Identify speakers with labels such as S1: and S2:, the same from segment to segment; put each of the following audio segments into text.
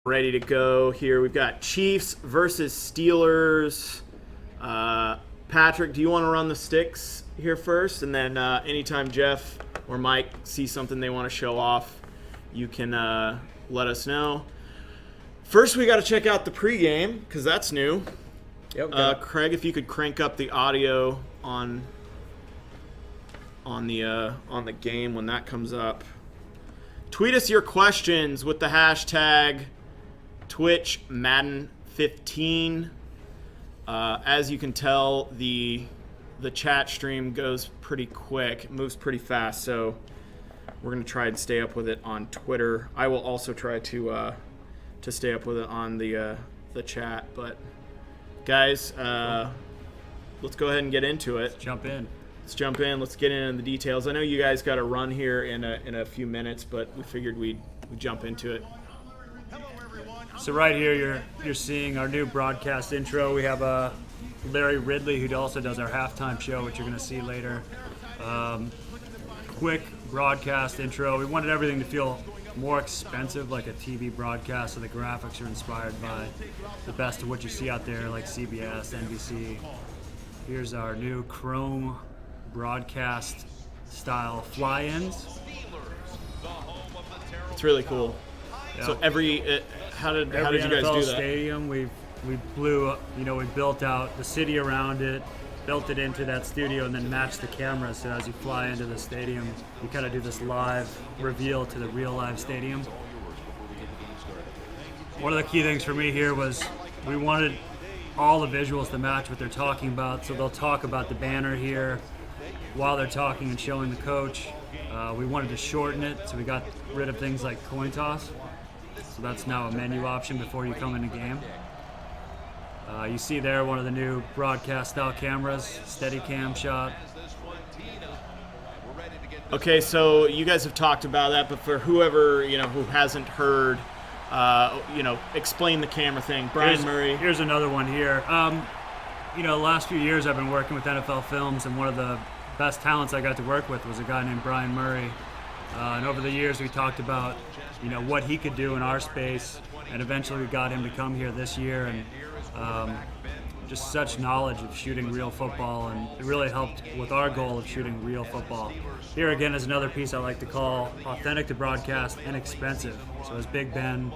S1: Ready to go here. We've got Chiefs versus Steelers. Patrick, do you want to run the sticks here first? And then anytime Jeff or Mike see something they want to show off, you can let us know. First, we got to check out the pregame because that's new.
S2: Yep.
S1: Craig, if you could crank up the audio on the game when that comes up. Tweet us your questions with the hashtag #TwitchMadden15. As you can tell, the chat stream goes pretty quick. It moves pretty fast, so we're going to try and stay up with it on Twitter. I will also try to stay up with it on the chat. But, guys, let's go ahead and get into it.
S2: Let's jump in.
S1: Let's get into the details. I know you guys got to run here in a few minutes, but we figured we'd jump into it.
S2: So right here, you're seeing our new broadcast intro. We have Larry Ridley, who also does our halftime show, which you're going to see later. Quick broadcast intro. We wanted everything to feel more expensive, like a TV broadcast, so the graphics are inspired by the best of what you see out there, like CBS, NBC. Here's our new Chrome broadcast style fly-ins.
S1: It's really cool.
S2: Yeah.
S1: So how did you guys
S2: NFL
S1: do that?
S2: stadium, we blew, we built out the city around it, built it into that studio, and then matched the camera. So as you fly into the stadium, you kind of do this live reveal to the real live stadium. One of the key things for me here was we wanted all the visuals to match what they're talking about. So they'll talk about the banner here while they're talking and showing the coach. We wanted to shorten it, so we got rid of things like coin toss. So that's now a menu option before you come in the game. You see there one of the new broadcast style cameras, Steadicam shot.
S1: Okay, so you guys have talked about that, but for whoever who hasn't heard, explain the camera thing. Brian Murray.
S2: Here's another one here. The last few years I've been working with NFL Films, and one of the best talents I got to work with was a guy named Brian Murray. And over the years we talked about what he could do in our space, and eventually we got him to come here this year, and just such knowledge of shooting real football, and it really helped with our goal of shooting real football. Here again is another piece I like to call authentic to broadcast and expensive. So as Big Ben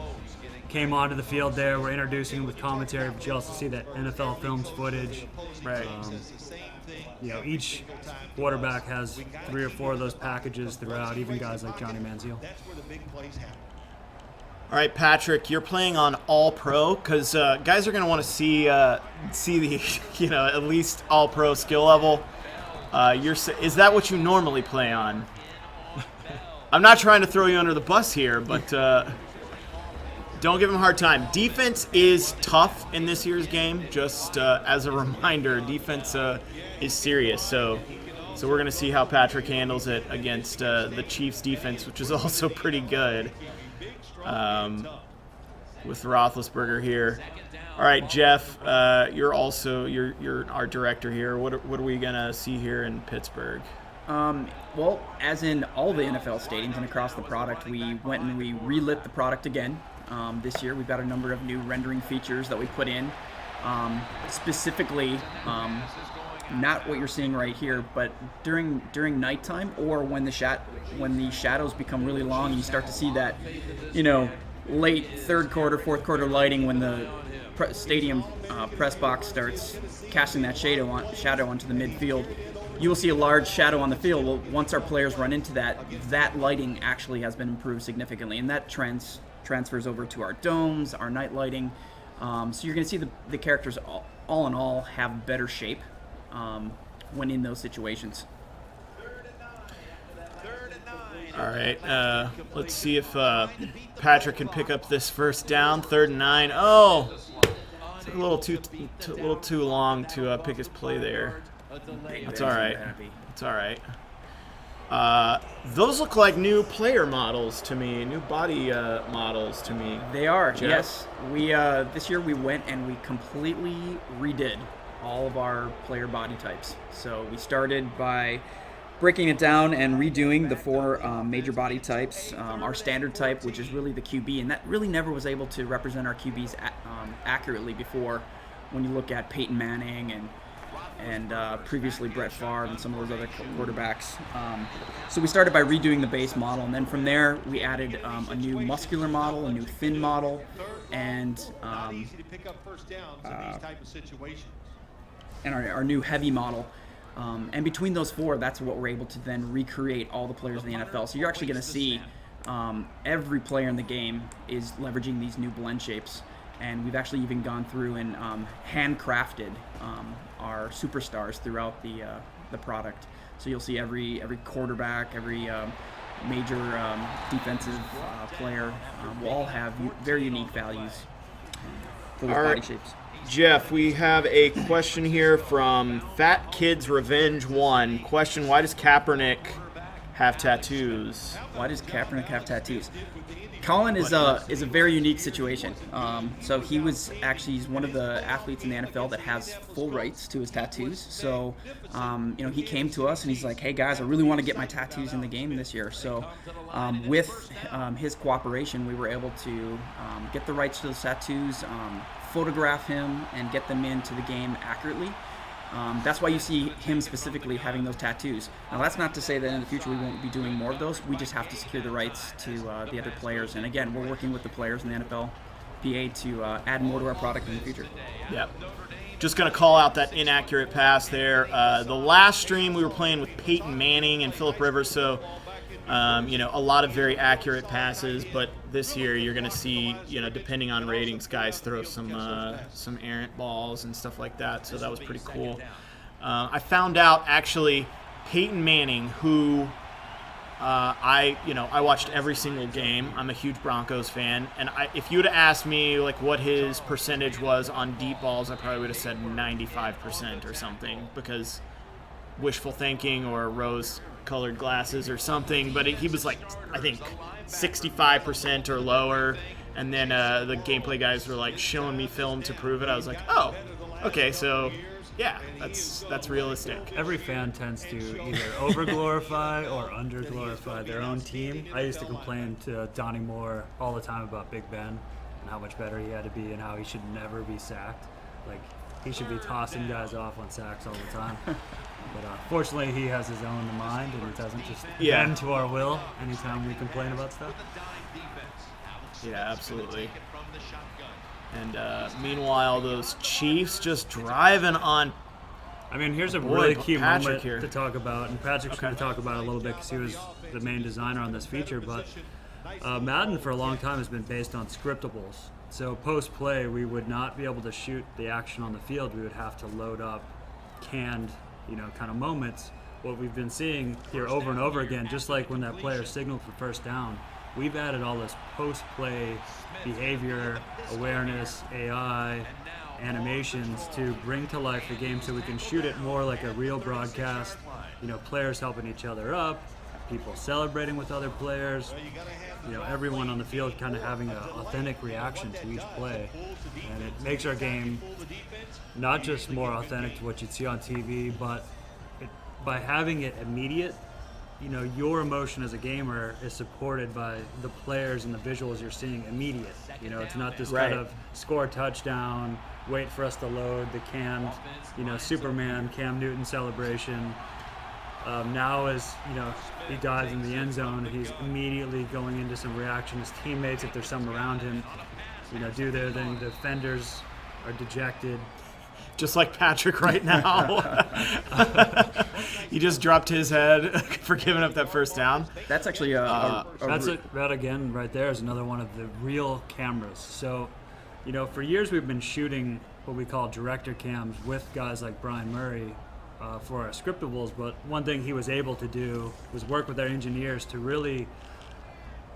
S2: came onto the field there, we're introducing him with commentary, but you also see that NFL Films footage.
S1: Right.
S2: Each quarterback has 3 or 4 of those packages throughout, even guys like Johnny Manziel.
S1: All right, Patrick, you're playing on All-Pro because guys are going to want to see the at least All-Pro skill level. Is that what you normally play on? I'm not trying to throw you under the bus here, but don't give him a hard time. Defense is tough in this year's game. Just as a reminder, defense is serious. So we're going to see how Patrick handles it against the Chiefs' defense, which is also pretty good. With Roethlisberger here. All right, Jeff, you're our director here. What are we gonna see here in Pittsburgh?
S3: Well, as in all the NFL stadiums and across the product, we went and we relit the product again. This year, we've got a number of new rendering features that we put in. Specifically, not what you're seeing right here, but during nighttime, or when the shadows become really long and you start to see that, late third quarter, fourth quarter lighting when the stadium press box starts casting that shadow onto the midfield, you will see a large shadow on the field. Well, once our players run into that lighting actually has been improved significantly, and that transfers over to our domes, our night lighting. So you're going to see the characters all in all have better shape when in those situations.
S1: All right, let's see if Patrick can pick up this first down. 3rd and 9. Oh, took a little too long to pick his play there. That's all right. It's all right. Those look like new player models to me, new body models to me.
S3: They are,
S1: Jeff?
S3: Yes. We this year we went and we completely redid all of our player body types. So we started by breaking it down and redoing the 4 major body types. Our standard type, which is really the QB, and that really never was able to represent our QBs accurately before. When you look at Peyton Manning and previously Brett Favre and some of those other quarterbacks. So we started by redoing the base model, and then from there we added a new muscular model, a new thin model, and our new heavy model. And between those 4, that's what we're able to then recreate all the players in the NFL. So you're actually going to see every player in the game is leveraging these new blend shapes. And we've actually even gone through and handcrafted our superstars throughout the product. So you'll see every quarterback, every major defensive player will all have very unique values for those body shapes.
S1: Jeff, we have a question here from Fat Kids Revenge 1. Question, why does Kaepernick have tattoos?
S3: Why does Kaepernick have tattoos? Colin is a very unique situation. So he's one of the athletes in the NFL that has full rights to his tattoos. So, he came to us and he's like, hey guys, I really want to get my tattoos in the game this year. So with his cooperation, we were able to get the rights to those tattoos, photograph him, and get them into the game accurately. That's why you see him specifically having those tattoos. Now, that's not to say that in the future we won't be doing more of those. We just have to secure the rights to the other players. And again, we're working with the players in the NFLPA to add more to our product in the future.
S1: Yeah. Just going to call out that inaccurate pass there. The last stream we were playing with Peyton Manning and Phillip Rivers, so a lot of very accurate passes. But this year you're going to see, depending on ratings, guys throw some errant balls and stuff like that. So that was pretty cool. I found out actually Peyton Manning, who I watched every single game. I'm a huge Broncos fan, and if you would have asked me like what his percentage was on deep balls, I probably would have said 95% or something, because wishful thinking or rose-colored glasses or something. But he was like, I think 65% or lower, and then the gameplay guys were like showing me film to prove it. I was like, oh, okay, so yeah, that's realistic.
S2: Every fan tends to either over-glorify or under-glorify their own team. I used to complain to Donnie Moore all the time about Big Ben and how much better he had to be and how he should never be sacked. Like, he should be tossing guys off on sacks all the time. But fortunately, he has his own mind, and it doesn't just bend to our will anytime we complain about stuff.
S1: Yeah, absolutely. And meanwhile, those Chiefs just driving on.
S2: I mean, here's a really key moment to talk about, and Patrick's going to talk about it a little bit because he was the main designer on this feature. But Madden for a long time has been based on scriptables. So post-play, we would not be able to shoot the action on the field. We would have to load up canned, kind of moments. What we've been seeing here over and over again, just like when that player signaled for first down, we've added all this post-play behavior, awareness, AI, animations to bring to life the game so we can shoot it more like a real broadcast, players helping each other up, people celebrating with other players, everyone on the field kind of having an authentic reaction to each play. And it makes our game not just more authentic to what you'd see on TV, but by having it immediate, your emotion as a gamer is supported by the players and the visuals you're seeing immediate. It's not this kind of score a touchdown, wait for us to load the canned, Superman, Cam Newton celebration. Now as, he dives in the end zone, he's immediately going into some reaction. His teammates, if there's some around him, do their thing. The defenders are dejected.
S1: Just like Patrick right now. He just dropped his head for giving up that first down.
S3: That's actually
S2: that again right there is another one of the real cameras. So, for years we've been shooting what we call director cams with guys like Brian Murray for our scriptables, but one thing he was able to do was work with our engineers to really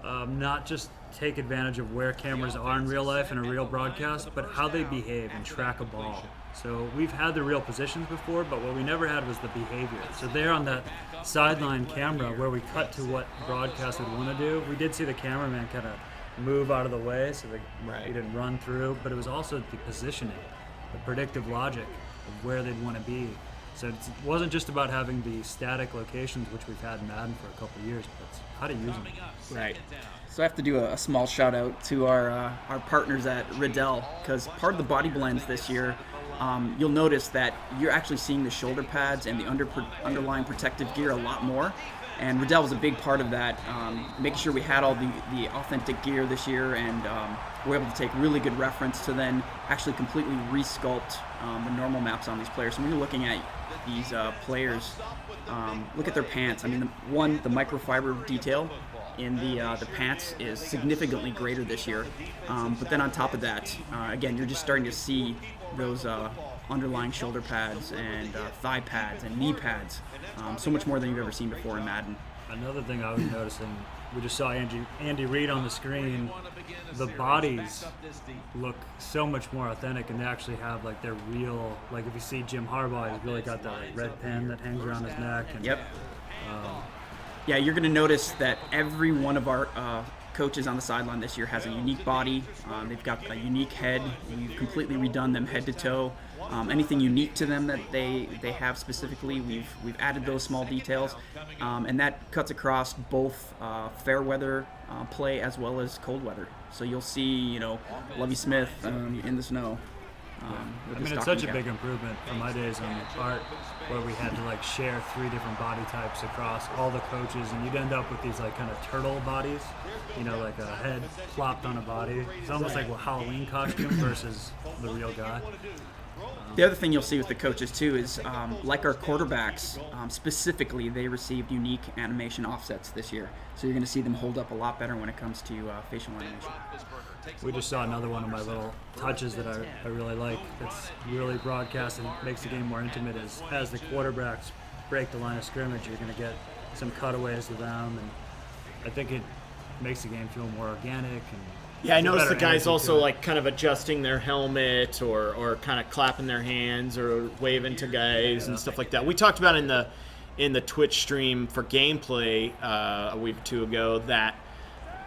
S2: not just take advantage of where cameras are in real life in a real broadcast, but how they behave and track a ball. So we've had the real positions before, but what we never had was the behavior. So there on that sideline camera where we cut to what broadcast would want to do, we did see the cameraman kind of move out of the way so that he didn't run through, but it was also the positioning, the predictive logic of where they'd want to be. So it wasn't just about having the static locations, which we've had in Madden for a couple of years, but it's how to use them.
S1: Right.
S3: So I have to do a small shout out to our partners at Riddell, because part of the body blends this year, you'll notice that you're actually seeing the shoulder pads and the underlying protective gear a lot more. And Riddell was a big part of that, making sure we had all the authentic gear this year, and we're able to take really good reference to then actually completely resculpt the normal maps on these players. So when you're looking at these players, look at their pants. I mean, the microfiber detail in the pants is significantly greater this year. But then on top of that, again, you're just starting to see those underlying shoulder pads and thigh pads and knee pads, so much more than you've ever seen before in Madden.
S2: Another thing I was noticing, we just saw Andy Reid on the screen. The bodies look so much more authentic, and they actually have like their real, like if you see Jim Harbaugh, he's really got that like, red pen that hangs around his neck. And,
S3: Yep. Yeah, you're going to notice that every one of our coaches on the sideline this year has a unique body. They've got a unique head. We've completely redone them head to toe. Anything unique to them that they have specifically, we've added those small details, and that cuts across both fair weather play as well as cold weather. So you'll see, Lovie Smith in the snow.
S2: I mean, it's such a big improvement from my days on the art, where we had to like share 3 different body types across all the coaches, and you'd end up with these like kind of turtle bodies, like a head plopped on a body. It's almost like a Halloween costume versus the real guy.
S3: The other thing you'll see with the coaches too is, like our quarterbacks, specifically, they received unique animation offsets this year. So you're going to see them hold up a lot better when it comes to facial animation.
S2: We just saw another one of my little touches that I really like. It's really broadcast and makes the game more intimate. As the quarterbacks break the line of scrimmage, you're going to get some cutaways to them, and I think it makes the game feel more organic. And
S1: yeah, I noticed the guys
S2: energy
S1: also
S2: to it.
S1: like kind of adjusting their helmet or kind of clapping their hands or waving to guys and stuff like that. We talked about in the Twitch stream for gameplay a week or two ago that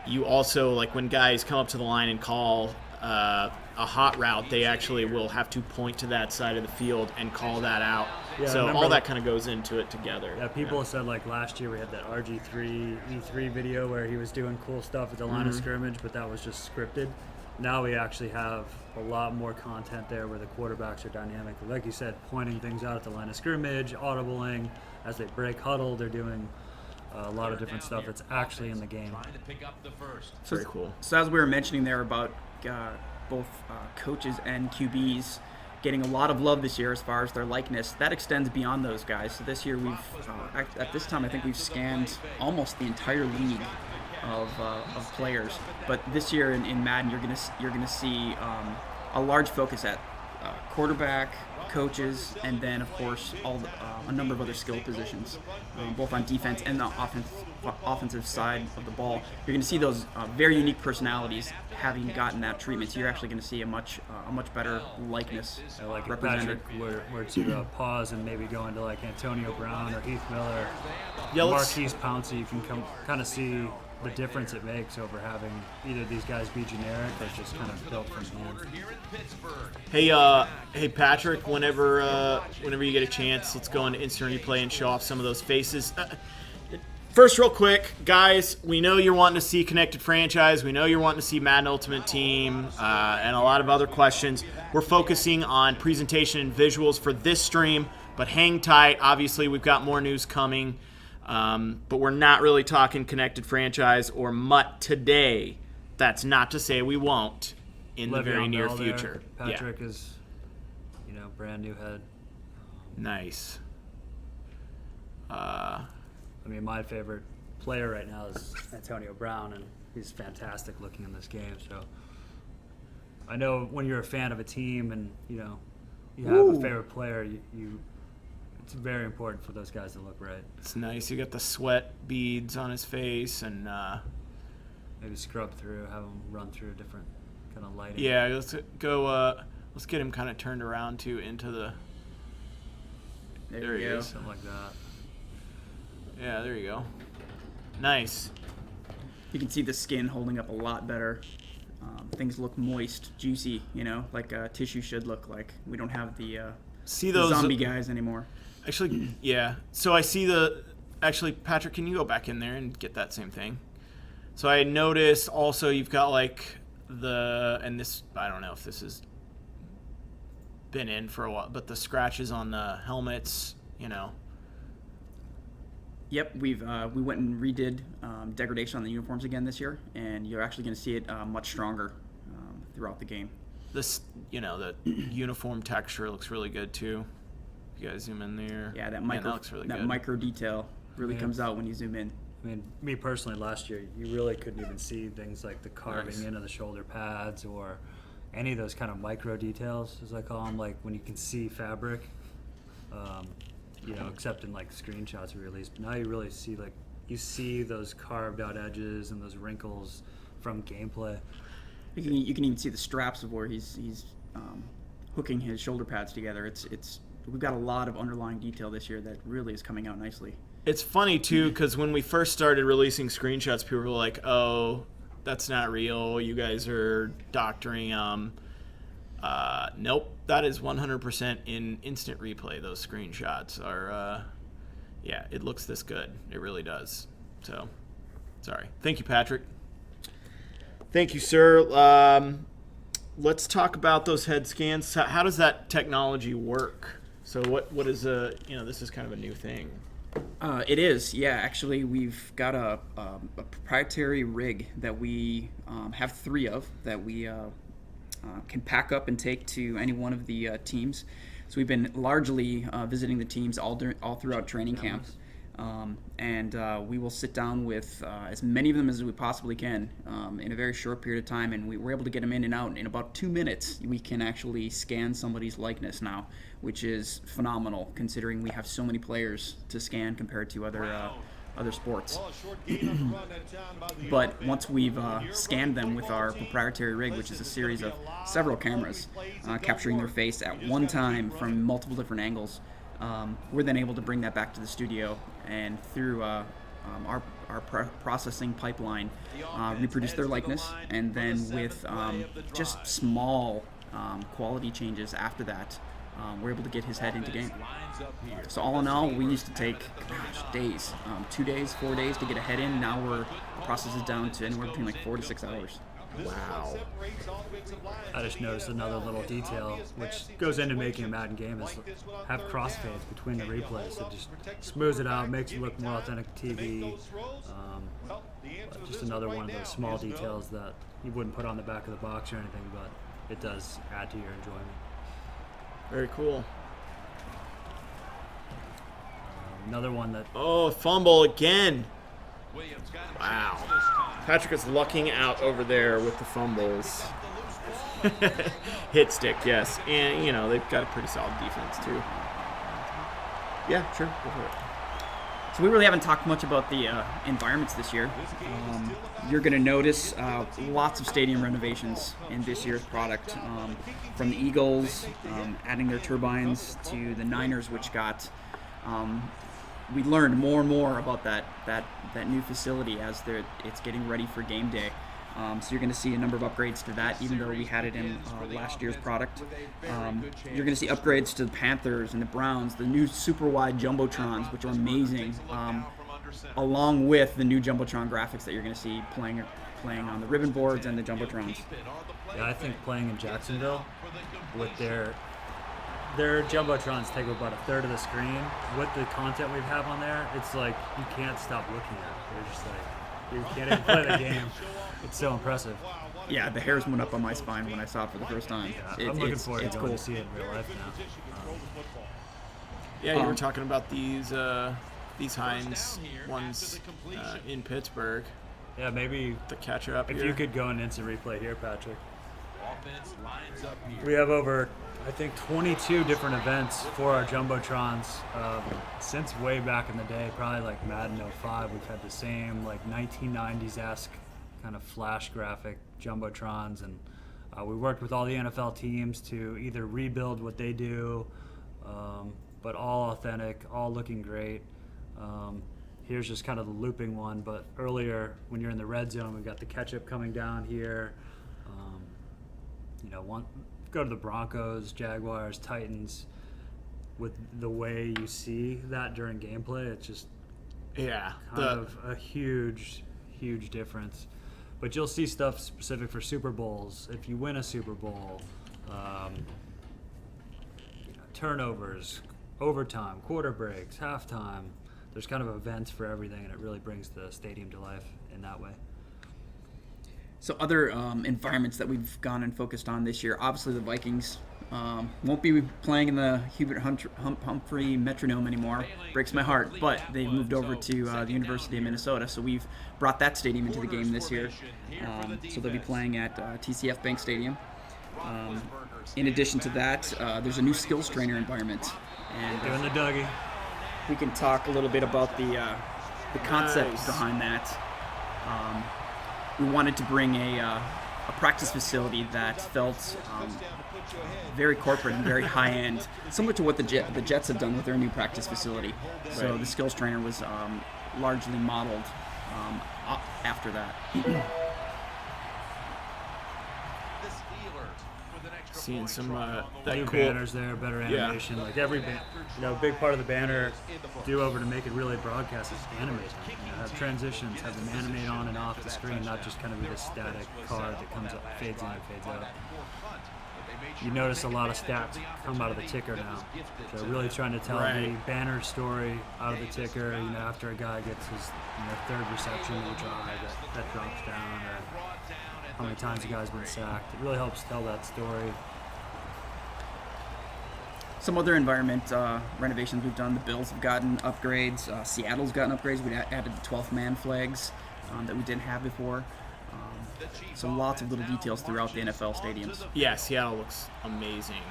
S1: you also, like when guys come up to the line and call a hot route, they actually will have to point to that side of the field and call that out.
S2: Yeah,
S1: so all that kind of goes into it together.
S2: Yeah, people said like last year we had that RG3 E3 video where he was doing cool stuff at the line of scrimmage, but that was just scripted. Now we actually have a lot more content there where the quarterbacks are dynamic. Like you said, pointing things out at the line of scrimmage, audibling. As they break huddle, they're doing a lot of different stuff that's actually in the game.
S1: Very cool.
S3: So as we were mentioning there about both coaches and QBs getting a lot of love this year as far as their likeness, that extends beyond those guys. So this year we've, at this time, I think we've scanned almost the entire league of players. But this year in Madden, you're gonna see a large focus at quarterback, coaches, and then of course a number of other skill positions, both on defense and the offensive side of the ball. You're going to see those very unique personalities having gotten that treatment. So you're actually going to see a much better likeness
S2: I like it,
S3: represented.
S2: Patrick, where to pause and maybe go into like Antonio Brown or Heath Miller,
S1: Yeah,
S2: Marquise Pouncey. You can kind of see the difference it makes over having either these guys be generic or just kind of built from hand.
S1: Hey Patrick, whenever you get a chance, let's go into instant replay and show off some of those faces. First, real quick, guys, we know you're wanting to see Connected Franchise. We know you're wanting to see Madden Ultimate Team and a lot of other questions. We're focusing on presentation and visuals for this stream, but hang tight. Obviously, we've got more news coming, but we're not really talking Connected Franchise or MUT today. That's not to say we won't in the very near future.
S2: Patrick is, brand new head.
S1: Nice.
S2: I mean, my favorite player right now is Antonio Brown, and he's fantastic looking in this game. So I know when you're a fan of a team and you have a favorite player, it's very important for those guys to look right.
S1: It's nice. You got the sweat beads on his face and
S2: maybe scrub through, have him run through a different kind of lighting.
S1: yeah. Let's go. Let's get him kind of turned around too into the. There he is.
S2: Something like that.
S1: Yeah, there you go. Nice.
S3: You can see the skin holding up a lot better. Things look moist, juicy, like tissue should look like. We don't have the
S1: See those
S3: zombie guys anymore.
S1: Actually, yeah. So I see the. Actually, Patrick, can you go back in there and get that same thing? So I noticed also you've got like and this, I don't know if this has been in for a while, but the scratches on the helmets,
S3: Yep, we went and redid degradation on the uniforms again this year, and you're actually going to see it much stronger throughout the game.
S1: the uniform texture looks really good too. If you guys zoom in there.
S3: Yeah, that
S1: looks really good.
S3: micro detail really comes out when you zoom in.
S2: I mean, me personally, last year, you really couldn't even see things like the carving into the shoulder pads or any of those kind of micro details, as I call them, like when you can see fabric, except in like screenshots we released. But now you really see you see those carved out edges and those wrinkles from gameplay.
S3: You can even see the straps of where he's hooking his shoulder pads together. We've got a lot of underlying detail this year that really is coming out nicely.
S1: It's funny too because when we first started releasing screenshots, people were like, "Oh, that's not real. You guys are doctoring them." Nope, that is 100% in instant replay. Those screenshots are, it looks this good. It really does. So, sorry. Thank you, Patrick. Thank you, sir. Let's talk about those head scans. How does that technology work? So what is this is kind of a new thing.
S3: It is, yeah. Actually, we've got a proprietary rig that we have 3 of that we can pack up and take to any one of the teams. So we've been largely visiting the teams all throughout training camp. And we will sit down with as many of them as we possibly can in a very short period of time, and we're able to get them in and out. In about 2 minutes, we can actually scan somebody's likeness now, which is phenomenal considering we have so many players to scan compared to other sports. But once we've scanned them with our proprietary rig, which is a series of several cameras capturing their face at one time from multiple different angles, we're then able to bring that back to the studio and through our processing pipeline reproduce their likeness, and then with just small quality changes after that, we're able to get his head into game. So all in all, we used to take days, 2 days, 4 days to get a head in. Now we're processes down to anywhere between 4 to 6 hours.
S1: Wow.
S2: I just noticed another little detail which goes into making a Madden game is have crossfades between the replays. It just smooths it out, makes it look more authentic to TV. Just another one of those small details that you wouldn't put on the back of the box or anything, but it does add to your enjoyment.
S1: Very cool.
S2: Another one that...
S1: Oh, fumble again. Wow. Patrick is lucking out over there with the fumbles. Hit stick, yes. And, they've got a pretty solid defense, too. Yeah, sure. Go for it.
S3: So we really haven't talked much about the environments this year. You're going to notice lots of stadium renovations in this year's product. From the Eagles, adding their turbines, to the Niners, which got... we learned more and more about that new facility as it's getting ready for game day. So you're going to see a number of upgrades to that, even though we had it in last year's product. You're going to see upgrades to the Panthers and the Browns, the new super wide jumbotrons, which are amazing, along with the new jumbotron graphics that you're going to see playing on the ribbon boards and the jumbotrons.
S2: Yeah, I think playing in Jacksonville with their jumbotrons take about a third of the screen. With the content we have on there, it's like you can't stop looking at it. You're just like, you can't even play the game. It's so impressive.
S3: Yeah, the hairs went up on my spine when I saw it for the first time.
S2: Yeah, I'm looking forward to see it in real life now.
S1: Yeah, you were talking about these Heinz ones in Pittsburgh.
S2: Yeah, maybe
S1: the catcher up
S2: if
S1: here.
S2: you could go in instant replay here, Patrick. We have over, I think, 22 different events for our jumbotrons since way back in the day, probably like Madden 05. We've had the same 1990s-esque kind of flash graphic jumbotrons, and we worked with all the NFL teams to either rebuild what they do, but all authentic, all looking great. Here's just kind of the looping one, but earlier when you're in the red zone, we've got the ketchup coming down here. Go to the Broncos, Jaguars, Titans. with the way you see that during gameplay, it's just
S1: Yeah.
S2: kind of a huge difference. But you'll see stuff specific for Super Bowls. If you win a Super Bowl, turnovers, overtime, quarter breaks, halftime. There's kind of events for everything, and it really brings the stadium to life in that way.
S3: So other environments that we've gone and focused on this year, obviously the Vikings won't be playing in the Hubert Humphrey Metronome anymore. Breaks my heart, but they've moved over to the University of Minnesota, so we've brought that stadium into the game this year. So they'll be playing at TCF Bank Stadium. In addition to that, there's a new skills trainer environment, and
S2: Doing the Dougie.
S3: we can talk a little bit about the concept behind that. We wanted to bring a practice facility that felt very corporate and very high end, similar to what the Jets have done with their new practice facility. So the skills trainer was largely modeled after that.
S1: Seeing some
S2: New
S1: that cool.
S2: banners there, better animation. Like every big part of the banner do over to make it really broadcast is animated. Have transitions, have them animate on and off the screen, not just kind of be this static card that comes up, fades in and fades out. You notice a lot of stats come out of the ticker now. They're really trying to tell the banner story out of the ticker. After a guy gets his third reception of the drive, that drops down, or how many times the guy's been sacked. It really helps tell that story.
S3: Some other environment renovations we've done. The Bills have gotten upgrades. Seattle's gotten upgrades. We added the 12th man flags that we didn't have before. So lots of little details throughout the NFL stadiums.
S1: Yeah, Seattle looks amazing.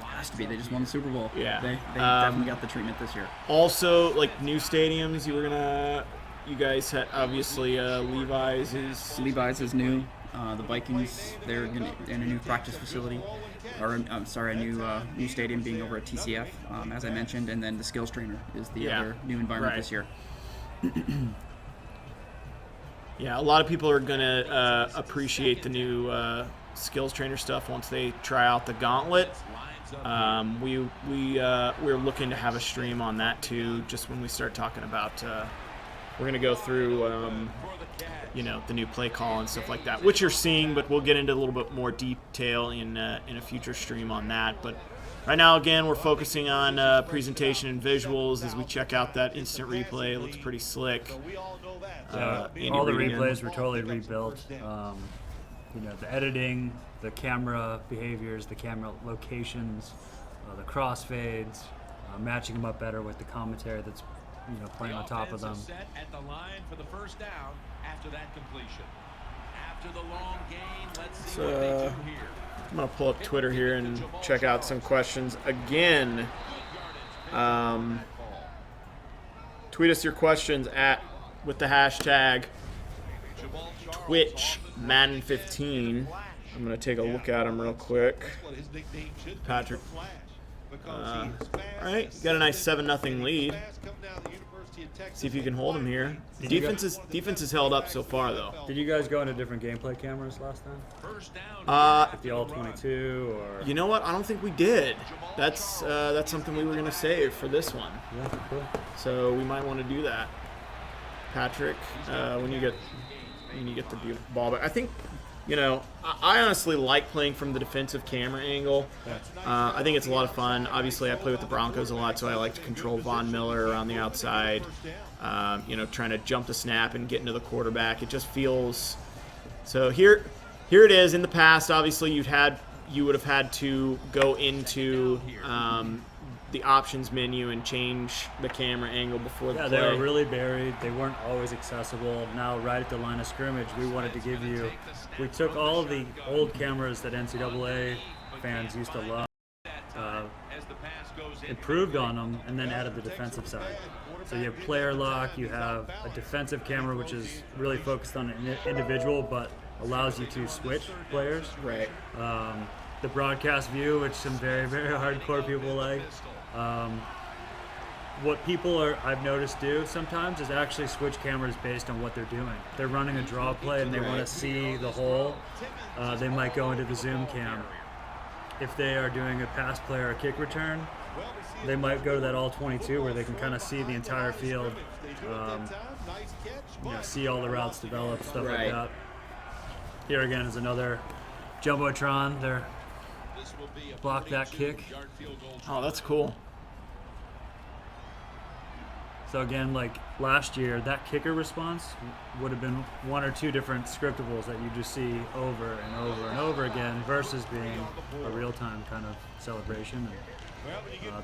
S3: Has to be. They just won the Super Bowl.
S1: Yeah.
S3: They definitely got the treatment this year.
S1: Also, like new stadiums, you guys had obviously Levi's is
S3: new. The Vikings, they're in a new practice facility, or I'm sorry, a new stadium being over at TCF, as I mentioned, and then the skills trainer is the other new environment this year.
S1: Yeah, a lot of people are gonna appreciate the new skills trainer stuff once they try out the gauntlet. We're looking to have a stream on that too, just when we start talking about. We're gonna go through. The new play call and stuff like that, which you're seeing, but we'll get into a little bit more detail in a future stream on that. But right now, again, we're focusing on presentation and visuals as we check out that instant replay. It looks pretty slick.
S2: All the replays were totally rebuilt. The editing, the camera behaviors, the camera locations, the crossfades, matching them up better with the commentary that's playing on top of them.
S4: Set at the line for the first down after that completion. After the long gain, let's see what they do here.
S1: I'm going to pull up Twitter here and check out some questions. Again, tweet us your questions with the hashtag TwitchMadden15. I'm going to take a look at them real quick. Patrick. All right, got a nice 7-0 lead. See if you can hold them here. Defense is held up so far, though.
S2: Did you guys go into different gameplay cameras last time? Like the all-22 or?
S1: You know what? I don't think we did. That's something we were gonna save for this one.
S2: Yeah, cool.
S1: So we might want to do that. Patrick, when you get the ball back, I think. I honestly like playing from the defensive camera angle. I think it's a lot of fun. Obviously, I play with the Broncos a lot, so I like to control Von Miller around the outside. Trying to jump the snap and get into the quarterback. It just feels. So here it is. In the past, obviously, you would have had to go into the options menu and change the camera angle before the play.
S2: They were really buried. They weren't always accessible. Now, right at the line of scrimmage, we wanted to give you. We took all of the old cameras that NCAA fans used to love, improved on them, and then added the defensive side. So you have player lock. You have a defensive camera, which is really focused on an individual, but allows you to switch players.
S1: Right.
S2: The broadcast view, which some very, very hardcore people like. What people I've noticed do sometimes is actually switch cameras based on what they're doing. They're running a draw play and they want to see the hole. They might go into the zoom cam. if they are doing a pass play or a kick return, they might go to that all 22 where they can kind of see the entire field, see all the routes develop, stuff like that. Here again is another Jumbotron. They're block that kick.
S1: Oh, that's cool.
S2: So again, like last year, that kicker response would have been 1 or 2 different scriptables that you just see over and over and over again, versus being a real-time kind of celebration.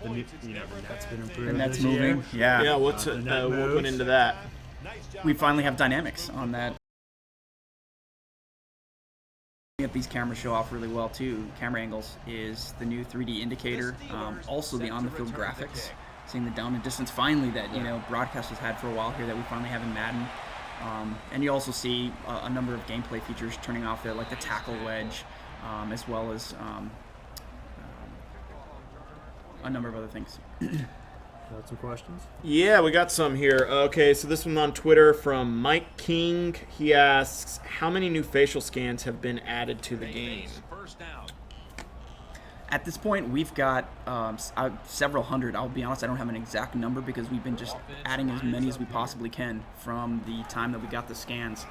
S2: And, the net's been improved.
S3: And that's
S2: this
S3: moving.
S2: year.
S3: Yeah.
S1: What went into that?
S3: We finally have dynamics on that. These cameras show off really well too. Camera angles is the new 3D indicator. Also the on-the-field graphics, seeing the down and distance finally that broadcast has had for a while here that we finally have in Madden. And you also see a number of gameplay features turning off there, like the tackle wedge, as well as a number of other things.
S2: Got some questions?
S1: Yeah, we got some here. Okay, so this one on Twitter from Mike King. He asks, how many new facial scans have been added to the game?
S3: At this point, we've got several hundred. I'll be honest, I don't have an exact number because we've been just adding as many as we possibly can from the time that we got the scans.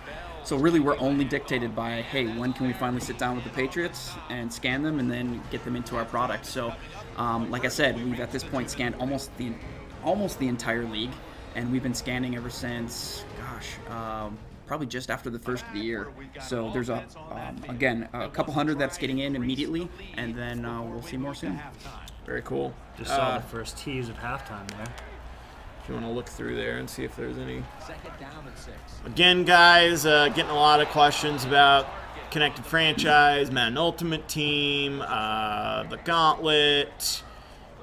S3: So really, we're only dictated by, hey, when can we finally sit down with the Patriots and scan them and then get them into our product? So, like I said, we've at this point scanned almost the entire league, and we've been scanning ever since, probably just after the first of the year. So there's again a couple hundred that's getting in immediately, and then we'll see more soon.
S1: Very cool.
S2: Just saw the first tease of halftime there.
S1: If you want to look through there and see if there's any. Again, guys, getting a lot of questions about Connected Franchise, Madden Ultimate Team, the Gauntlet,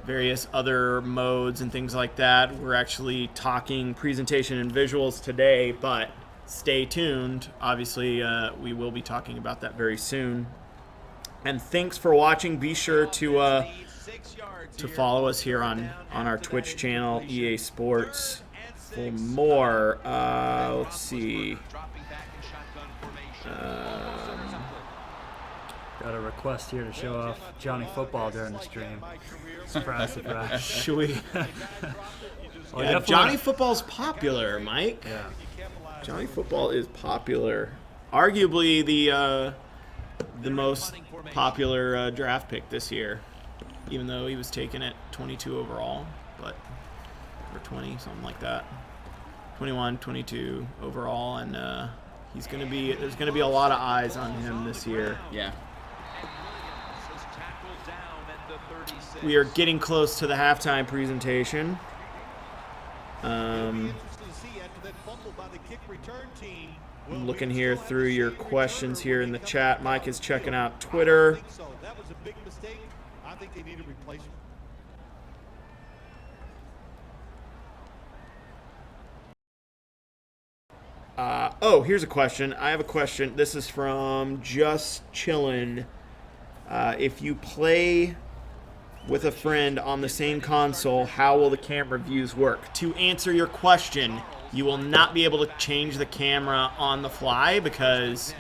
S1: various other modes and things like that. We're actually talking presentation and visuals today, but stay tuned. Obviously, we will be talking about that very soon. And thanks for watching. Be sure to follow us here on our Twitch channel, EASports, for more. Let's see.
S2: Got a request here to show off Johnny Football during the stream. Surprise, surprise.
S1: Should we?
S2: Well,
S1: Yeah, Johnny Football's popular, Mike.
S2: Yeah.
S1: Johnny Football is popular. Arguably the most popular draft pick this year, even though he was taken at 22 overall, or 20, something like that. 21, 22 overall, and there's going to be a lot of eyes on him this year.
S3: Yeah.
S1: We are getting close to the halftime presentation. I'm looking here through your questions here in the chat. Mike is checking out Twitter.
S5: That was a big mistake. I think they need a replacement.
S1: Here's a question. I have a question. This is from Just Chillin'. If you play with a friend on the same console, how will the camera views work? To answer your question, you will not be able to change the camera on the fly because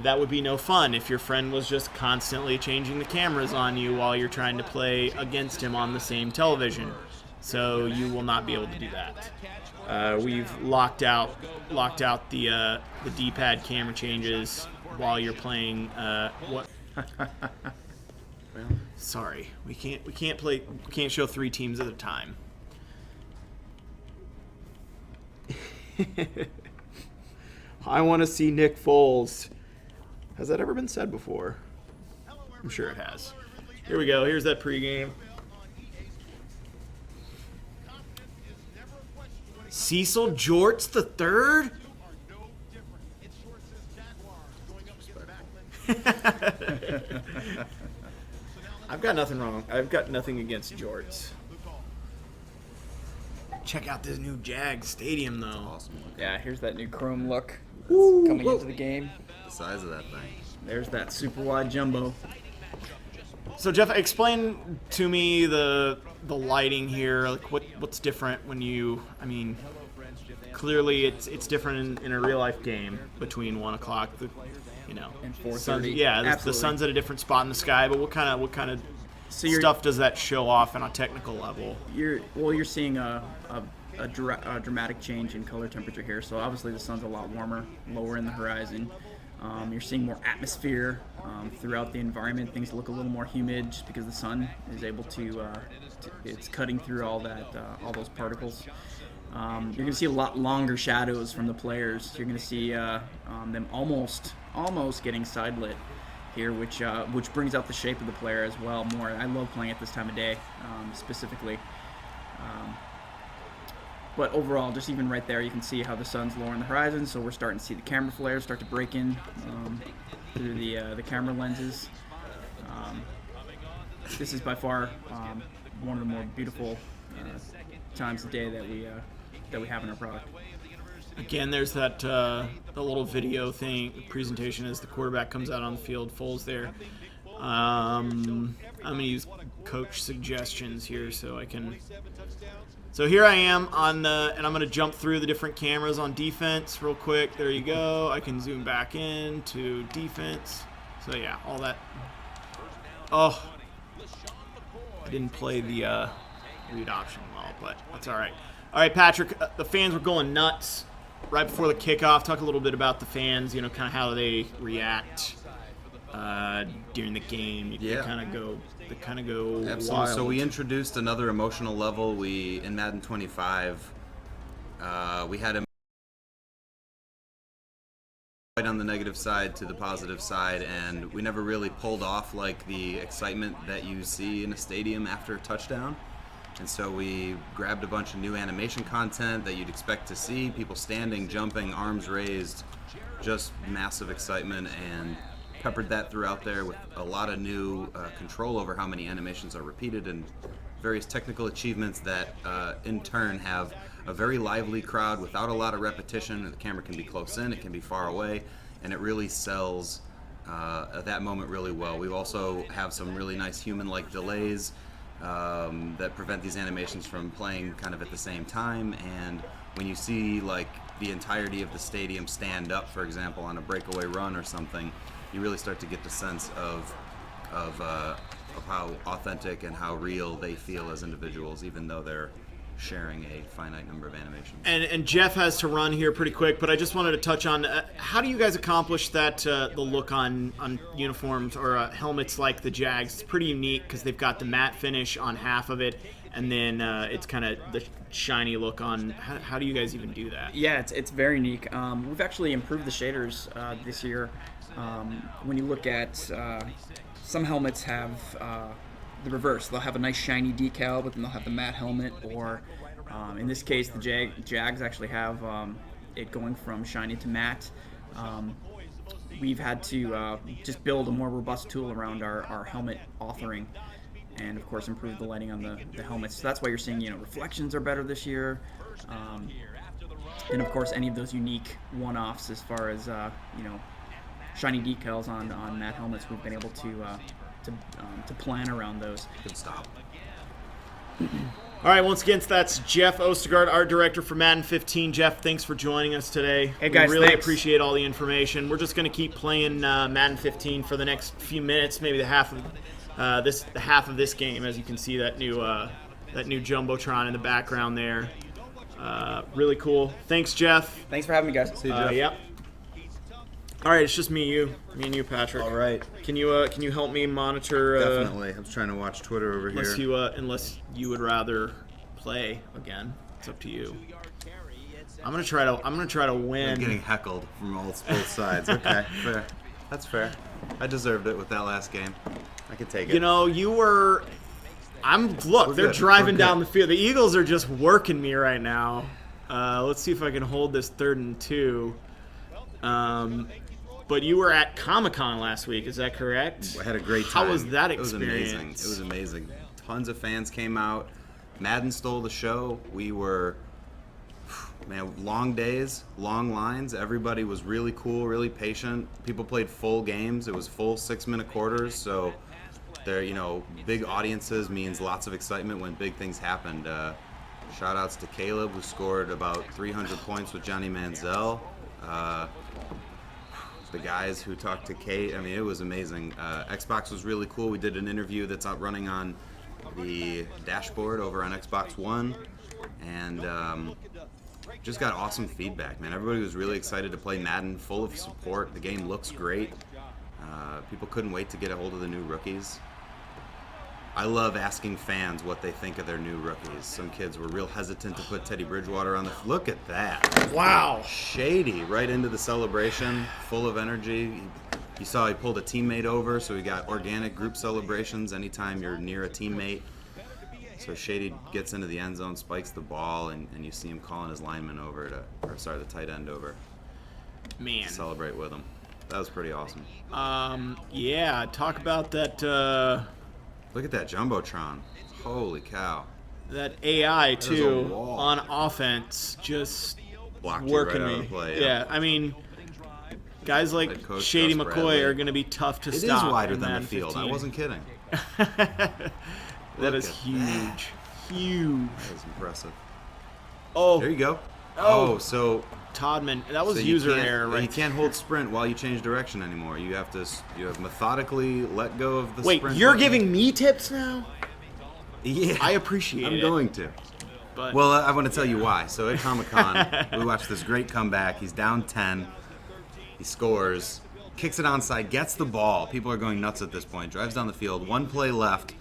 S1: that would be no fun if your friend was just constantly changing the cameras on you while you're trying to play against him on the same television. So you will not be able to do that. We've locked out the D-pad camera changes while you're playing. Sorry, we can't show 3 teams at a time. I want to see Nick Foles. Has that ever been said before? I'm sure it has. Here we go. Here's that pregame. Cecil Jorts the third? I've got nothing wrong. I've got nothing against Jorts. Check out this new Jag Stadium, though.
S6: Awesome.
S3: Yeah, here's that new chrome look coming into the game.
S6: The size of that thing.
S3: There's that super wide jumbo.
S1: So Jeff, explain to me the lighting here. Like what's different when you? I mean, clearly it's different in a real life game between 1 o'clock,
S3: And
S1: sun's,
S3: 4:30.
S1: yeah, the
S3: Absolutely.
S1: sun's at a different spot in the sky. But what kind of
S3: So you're
S1: stuff does that show off on a technical level?
S3: you're seeing a dramatic change in color temperature here. So obviously the sun's a lot warmer, lower in the horizon. You're seeing more atmosphere throughout the environment. Things look a little more humid just because the sun is able to it's cutting through all those particles. You're going to see a lot longer shadows from the players. You're going to see them almost getting side lit here, which brings out the shape of the player as well more. I love playing at this time of day specifically. But overall, just even right there, you can see how the sun's lower on the horizon, so we're starting to see the camera flares start to break in through the camera lenses. This is by far one of the more beautiful times of day that we have in our product.
S1: Again, there's that the little video presentation as the quarterback comes out on the field. Foles there. I'm going to use coach suggestions here so I can. So here I am and I'm going to jump through the different cameras on defense real quick. There you go. I can zoom back in to defense. So yeah, all that. Oh, I didn't play the read option well, but that's all right. All right, Patrick, the fans were going nuts right before the kickoff. Talk a little bit about the fans, kind of how they react during the game. They kind of go
S6: Absolutely.
S1: wild.
S6: So we introduced another emotional level. In Madden 25, we had him right on the negative side to the positive side, and we never really pulled off like the excitement that you see in a stadium after a touchdown. And so we grabbed a bunch of new animation content that you'd expect to see, people standing, jumping, arms raised, just massive excitement, and peppered that throughout there with a lot of new control over how many animations are repeated and various technical achievements that in turn have a very lively crowd without a lot of repetition. The camera can be close in, it can be far away, and it really sells that moment really well. We also have some really nice human-like delays that prevent these animations from playing kind of at the same time. And when you see like the entirety of the stadium stand up, for example, on a breakaway run or something, you really start to get the sense of how authentic and how real they feel as individuals, even though they're sharing a finite number of animations.
S1: And Jeff has to run here pretty quick, but I just wanted to touch on how do you guys accomplish that the look on uniforms or helmets like the Jags? It's pretty unique because they've got the matte finish on half of it, and then it's kind of the shiny look on. How do you guys even do that?
S3: Yeah, it's very unique. We've actually improved the shaders this year. When you look at some helmets have the reverse. They'll have a nice shiny decal, but then they'll have the matte helmet, or in this case, the Jags actually have it going from shiny to matte. We've had to just build a more robust tool around our helmet authoring, and of course improve the lighting on the helmets. So that's why you're seeing reflections are better this year, and of course any of those unique one-offs as far as shiny decals on matte helmets, we've been able to plan around those.
S6: Good stop.
S1: All right, once again, that's Jeff Ostergaard, art director for Madden 15. Jeff, thanks for joining us today.
S3: Hey guys,
S1: we really
S3: thanks.
S1: appreciate all the information. We're just going to keep playing Madden 15 for the next few minutes, maybe the half of this game. As you can see, that new jumbotron in the background there. Really cool. Thanks, Jeff.
S3: Thanks for having me, guys.
S6: See you, Jeff.
S1: Yep. All right, it's just me and you, Patrick.
S6: All right.
S1: Can you help me monitor?
S6: Definitely. I was trying to watch Twitter over here.
S1: Unless you would rather play again, it's up to you. I'm gonna try to win.
S6: I'm getting heckled from both sides. Okay, fair. That's fair. I deserved it with that last game. I could take it.
S1: Look,
S6: We're
S1: they're
S6: good.
S1: driving
S6: We're
S1: down
S6: good.
S1: the field. The Eagles are just working me right now. Let's see if I can hold this 3rd and 2. But you were at Comic-Con last week, is that correct?
S6: I had a great time.
S1: How was that
S6: It was amazing.
S1: experience?
S6: It was amazing. Tons of fans came out. Madden stole the show. We were, long days, long lines. Everybody was really cool, really patient. People played full games. It was full 6-minute quarters. So, big audiences means lots of excitement when big things happened. Shout outs to Caleb, who scored about 300 points with Johnny Manziel. the guys who talked to Kate. I mean, it was amazing. Xbox was really cool. We did an interview that's out running on the dashboard over on Xbox One, and just got awesome feedback, man. Everybody was really excited to play Madden, full of support. The game looks great. People couldn't wait to get a hold of the new rookies. I love asking fans what they think of their new rookies. Some kids were real hesitant to put Teddy Bridgewater on the... Look at that.
S1: Wow.
S6: Shady right into the celebration, full of energy. You saw he pulled a teammate over, so we got organic group celebrations anytime you're near a teammate. So Shady gets into the end zone, spikes the ball, and you see him calling his lineman over the tight end over.
S1: Man.
S6: To celebrate with him. That was pretty awesome.
S1: Yeah, talk about that
S6: Look at that Jumbotron. Holy cow.
S1: that AI too
S6: a wall.
S1: on offense, just
S6: Blocked you
S1: working
S6: right out
S1: me.
S6: of the play.
S1: Yeah, I mean, guys like
S6: Like Coach
S1: Shady
S6: Gus
S1: McCoy
S6: Bradley.
S1: are going to be tough to
S6: It is
S1: stop.
S6: wider
S1: in
S6: than the
S1: Madden
S6: field.
S1: 15.
S6: I wasn't kidding.
S1: That
S6: Look
S1: is
S6: at
S1: huge.
S6: that.
S1: Huge.
S6: That was impressive.
S1: Oh,
S6: There you go.
S1: Oh.
S6: So
S1: Todman. That was
S6: so
S1: user
S6: you can't,
S1: error, right?
S6: You can't hold sprint while you change direction anymore. You have methodically let go of the
S1: Wait,
S6: sprint.
S1: you're
S6: button.
S1: giving me tips now?
S6: Yeah,
S1: I appreciate
S6: I'm
S1: it.
S6: going to.
S1: But
S6: Well, I want to tell you why. So at Comic-Con, we watched this great comeback. He's down 10. He scores, kicks it onside, gets the ball. People are going nuts at this point. Drives down the field. One play left.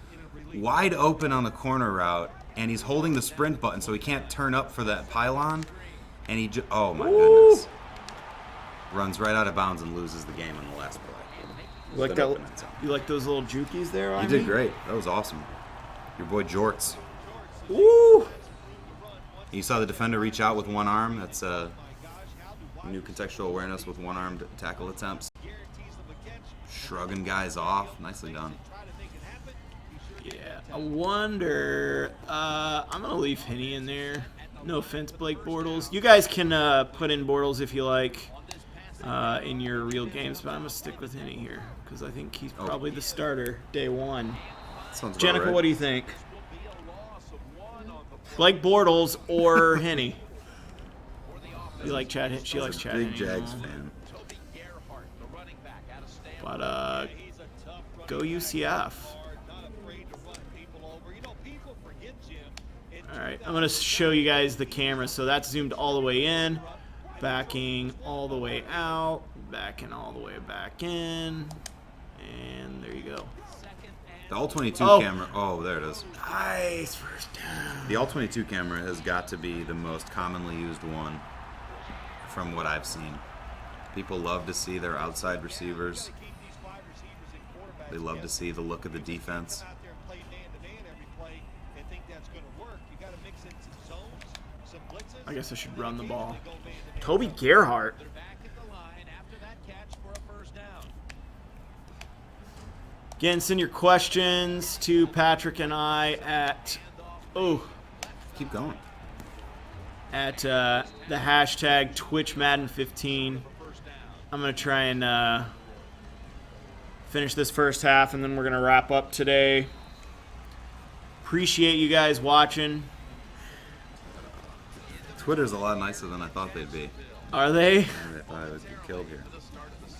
S6: Wide open on the corner route. And he's holding the sprint button so he can't turn up for that pylon. And he oh my goodness. Runs right out of bounds and loses the game on the last play.
S1: you like
S6: Stood
S1: that?
S6: up in that zone.
S1: You like those little jukies there?
S6: You
S1: on
S6: did
S1: me?
S6: great. That was awesome. Your boy Jorts.
S1: Woo!
S6: You saw the defender reach out with one arm. That's new contextual awareness with one-armed tackle attempts. Shrugging guys off. Nicely done.
S1: Yeah, I wonder. I'm gonna leave Henny in there. No offense, Blake Bortles. You guys can put in Bortles if you like in your real games, but I'm gonna stick with Henny here because I think he's probably the starter day one.
S6: Sounds about
S1: Jenica,
S6: right.
S1: what do you think? Blake Bortles or Henny? You like Chad? She likes Chad.
S6: Big
S1: Henne.
S6: Jags fan.
S1: But go UCF. All right, I'm gonna show you guys the camera. So that's zoomed all the way in, backing all the way out, backing all the way back in, and there you go.
S6: The All-22 camera. Oh, there it is.
S1: Nice first down.
S6: The All-22 camera has got to be the most commonly used one from what I've seen. People love to see their outside receivers. They love to see the look of the defense.
S1: I guess I should run the ball. Toby Gerhart. Again, send your questions to Patrick and I at
S6: Keep going.
S1: at the hashtag TwitchMadden15. I'm gonna try and finish this first half, and then we're gonna wrap up today. Appreciate you guys watching.
S6: Twitter's a lot nicer than I thought they'd be.
S1: Are they?
S6: I thought I would get killed here.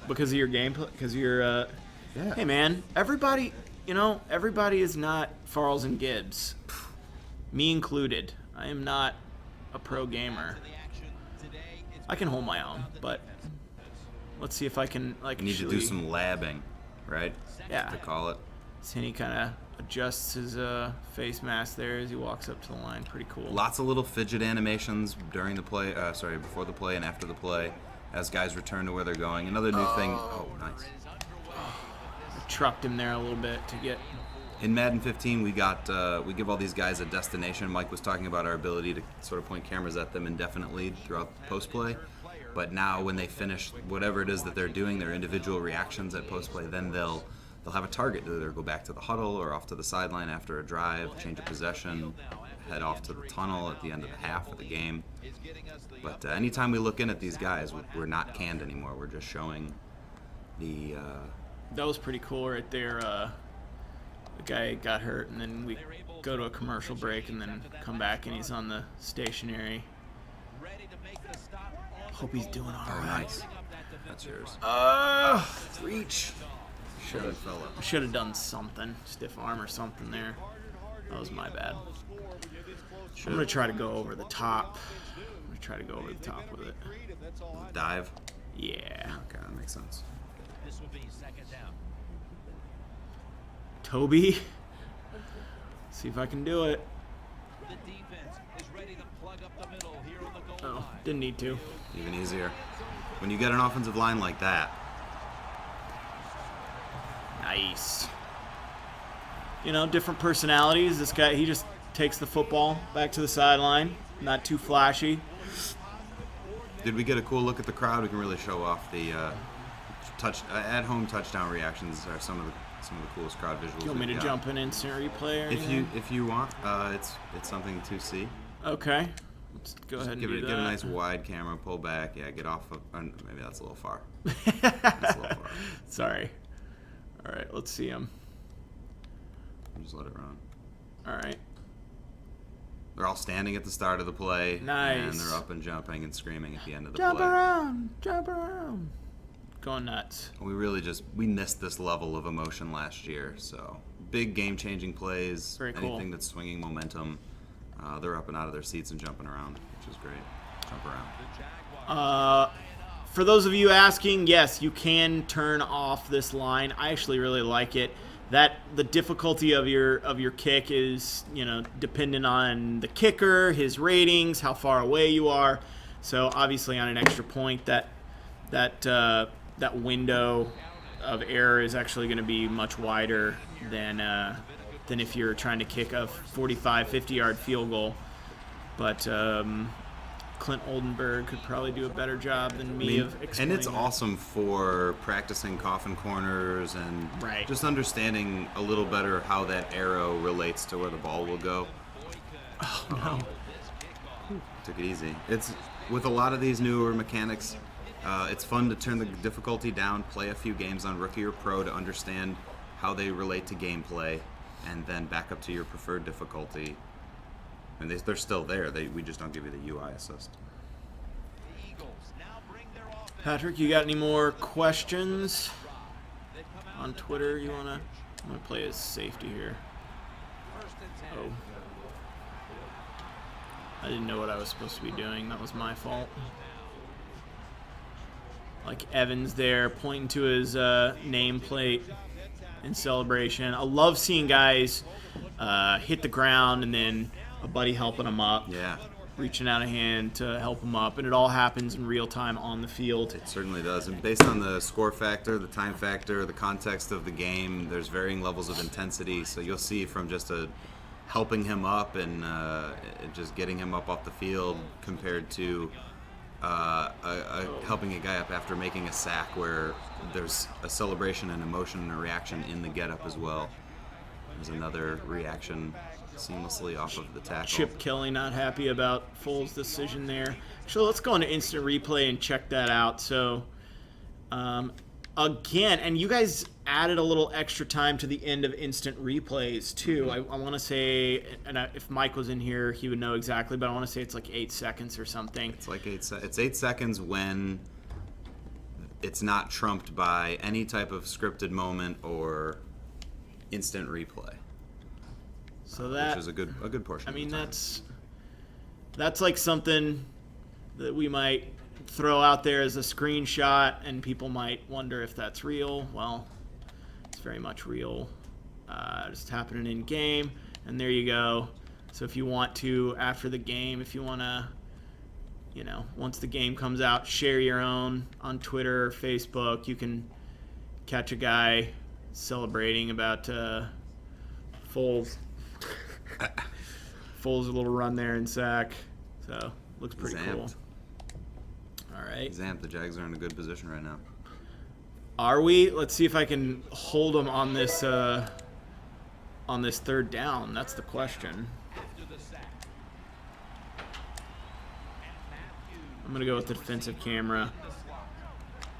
S1: Because of your gameplay? Because of your
S6: Yeah.
S1: Hey man, everybody is not Farrells and Gibbs. Me included. I am not a pro gamer. I can hold my own, but let's see if I can
S6: You need to do some labbing, right?
S1: Yeah.
S6: To call it.
S1: He kind of adjusts his face mask there as he walks up to the line. Pretty cool.
S6: Lots of little fidget animations during the play, before the play and after the play, as guys return to where they're going. Another new thing. Oh, nice.
S1: Trucked him there a little bit to get.
S6: In Madden 15, we give all these guys a destination. Mike was talking about our ability to sort of point cameras at them indefinitely throughout post play. But now, when they finish whatever it is that they're doing, their individual reactions at post play, then they'll have a target to either go back to the huddle or off to the sideline after a drive, change of possession, head off to the tunnel at the end of the half of the game. But anytime we look in at these guys, we're not canned anymore. We're just showing the.
S1: That was pretty cool right there. The guy got hurt, and then we go to a commercial break, and then come back, and he's on the stationary. Hope he's doing all right.
S6: Nice. That's yours.
S1: Reach.
S6: Good fella.
S1: I should have done something. Stiff arm or something there. That was my bad. I'm going to try to go over the top. With it.
S6: Dive.
S1: Yeah.
S6: Okay, that makes sense.
S4: This will be second down.
S1: Toby. See if I can do it.
S4: The defense is ready to plug up the middle here on the goal
S1: Oh,
S4: line.
S1: didn't need to.
S6: Even easier. When you get an offensive line like that,
S1: Nice. You know, different personalities. This guy, he just takes the football back to the sideline. Not too flashy.
S6: did we get a cool look at the crowd? We can really show off the at-home touchdown reactions are some of the coolest crowd visuals.
S1: You want me to
S6: we've got.
S1: jump in instant replay or
S6: If
S1: anything?
S6: you want, it's something to see.
S1: Okay. Let's go ahead and
S6: Give
S1: do
S6: it
S1: that.
S6: get a nice wide camera, pull back. Yeah, get off of. Maybe that's a little far. That's a little far.
S1: Sorry. All right, let's see him.
S6: Just let it run.
S1: All right.
S6: They're all standing at the start of the play.
S1: Nice.
S6: And they're up and jumping and screaming at the end of the
S1: Jump
S6: play.
S1: around. Jump around. Going nuts.
S6: We missed this level of emotion last year. So big game-changing plays.
S1: Very cool.
S6: Anything that's swinging momentum. They're up and out of their seats and jumping around, which is great. Jump around.
S1: For those of you asking, yes, you can turn off this line. I actually really like it. That the difficulty of your kick is, dependent on the kicker, his ratings, how far away you are. So obviously on an extra point, that window of error is actually going to be much wider than if you're trying to kick a 45, 50-yard field goal. But Clint Oldenburg could probably do a better job than me of explaining.
S6: And it's awesome for practicing coffin corners and
S1: Right.
S6: just understanding a little better how that arrow relates to where the ball will go.
S1: Oh, no.
S6: Took it easy. It's with a lot of these newer mechanics. It's fun to turn the difficulty down, play a few games on rookie or pro to understand how they relate to gameplay, and then back up to your preferred difficulty. And they're still there. We just don't give you the UI assist.
S1: Patrick, you got any more questions on Twitter? I'm gonna play as safety here. Oh, I didn't know what I was supposed to be doing. That was my fault. Like Evans there, pointing to his nameplate in celebration. I love seeing guys hit the ground and then a buddy helping them up.
S6: Yeah.
S1: Reaching out a hand to help them up, and it all happens in real time on the field.
S6: It certainly does. And based on the score factor, the time factor, the context of the game, there's varying levels of intensity. So you'll see from just helping him up and just getting him up off the field compared to helping a guy up after making a sack, where there's a celebration and emotion and a reaction in the get-up as well. There's another reaction seamlessly off of the tackle.
S1: Chip Kelly not happy about Foles' decision there. Actually, let's go into instant replay and check that out. So, again, and you guys added a little extra time to the end of instant replays, too. I want to say, and if Mike was in here, he would know exactly, but I want to say it's like 8 seconds or something.
S6: It's like it's 8 seconds when it's not trumped by any type of scripted moment or instant replay.
S1: So that,
S6: which is a good portion.
S1: I mean,
S6: of the time.
S1: that's like something that we might throw out there as a screenshot, and people might wonder if that's real. Well, it's very much real. Just happening in game, and there you go. So if you want to, after the game, if you want to, once the game comes out, share your own on Twitter or Facebook. You can catch a guy celebrating about Foles. Foles a little run there and sack, so looks pretty cool. All right,
S6: Zamp, the Jags are in a good position right now.
S1: Are we? Let's see if I can hold them on this third down. That's the question. I'm gonna go with the defensive camera.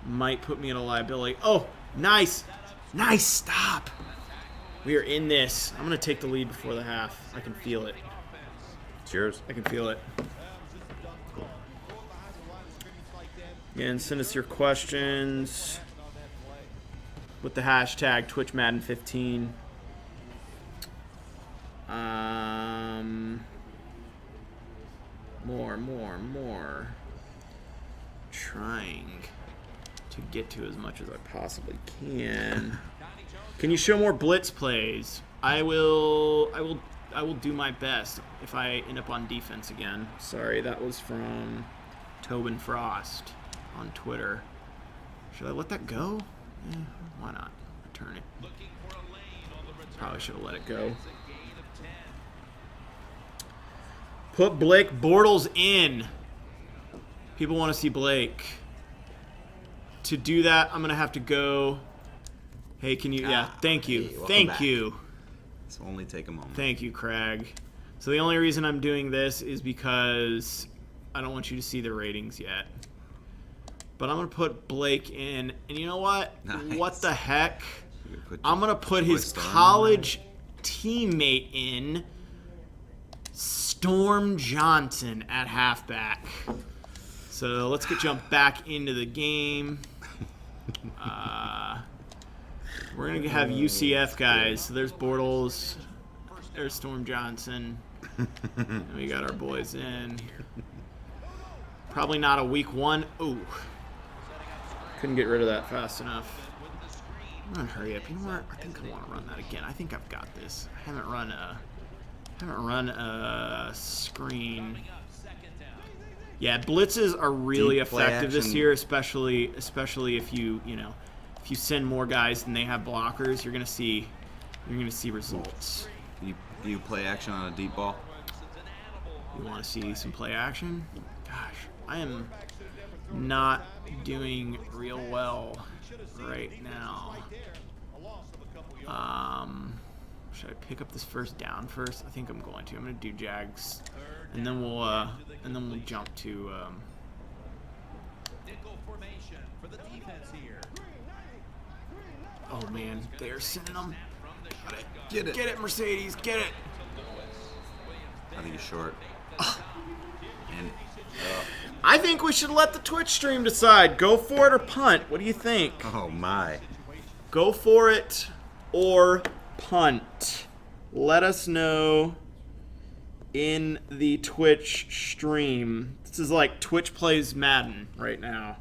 S1: Might put me in a liability. Oh, nice stop. We are in this. I'm going to take the lead before the half. I can feel it.
S6: It's yours.
S1: I can feel it. And send us your questions with the hashtag TwitchMadden15. More. Trying to get to as much as I possibly can. Can you show more blitz plays? I will do my best if I end up on defense again. Sorry, that was from Tobin Frost on Twitter. Should I let that go? Why not? Return it. Probably should have let it go. Put Blake Bortles in. People want to see Blake. To do that, I'm going to have to go. Hey, can you? Yeah, thank you.
S6: Hey,
S1: thank
S6: back.
S1: you.
S6: This will only take a moment.
S1: Thank you, Craig. So the only reason I'm doing this is because I don't want you to see the ratings yet. But I'm going to put Blake in. And you know what?
S6: Nice.
S1: What the heck?
S6: I'm
S1: going to put his college teammate in, Storm Johnson at halfback. So let's jump back into the game. We're going to have UCF guys. So there's Bortles. There's Storm Johnson. And we got our boys in. Probably not a week one. Ooh. Couldn't get rid of that fast enough. I'm going to hurry up. You know what? I think I want to run that again. I think I've got this. I haven't run a screen. Yeah, blitzes are really
S6: Deep play
S1: effective this
S6: action.
S1: year, especially if you send more guys than they have blockers, you're gonna see results.
S6: You play action on a deep ball?
S1: You want to see some play action? Gosh, I am not doing real well right now. Should I pick up this first down first? I think I'm going to. I'm going to do Jags, and then we'll jump to. Oh man, they're sending them. Got it. Get it, Mercedes. Get it.
S6: I think he's short. And
S1: I think we should let the Twitch stream decide. Go for it or punt. What do you think?
S6: oh my.
S1: Go for it or punt. Let us know in the Twitch stream. This is like Twitch plays Madden right now.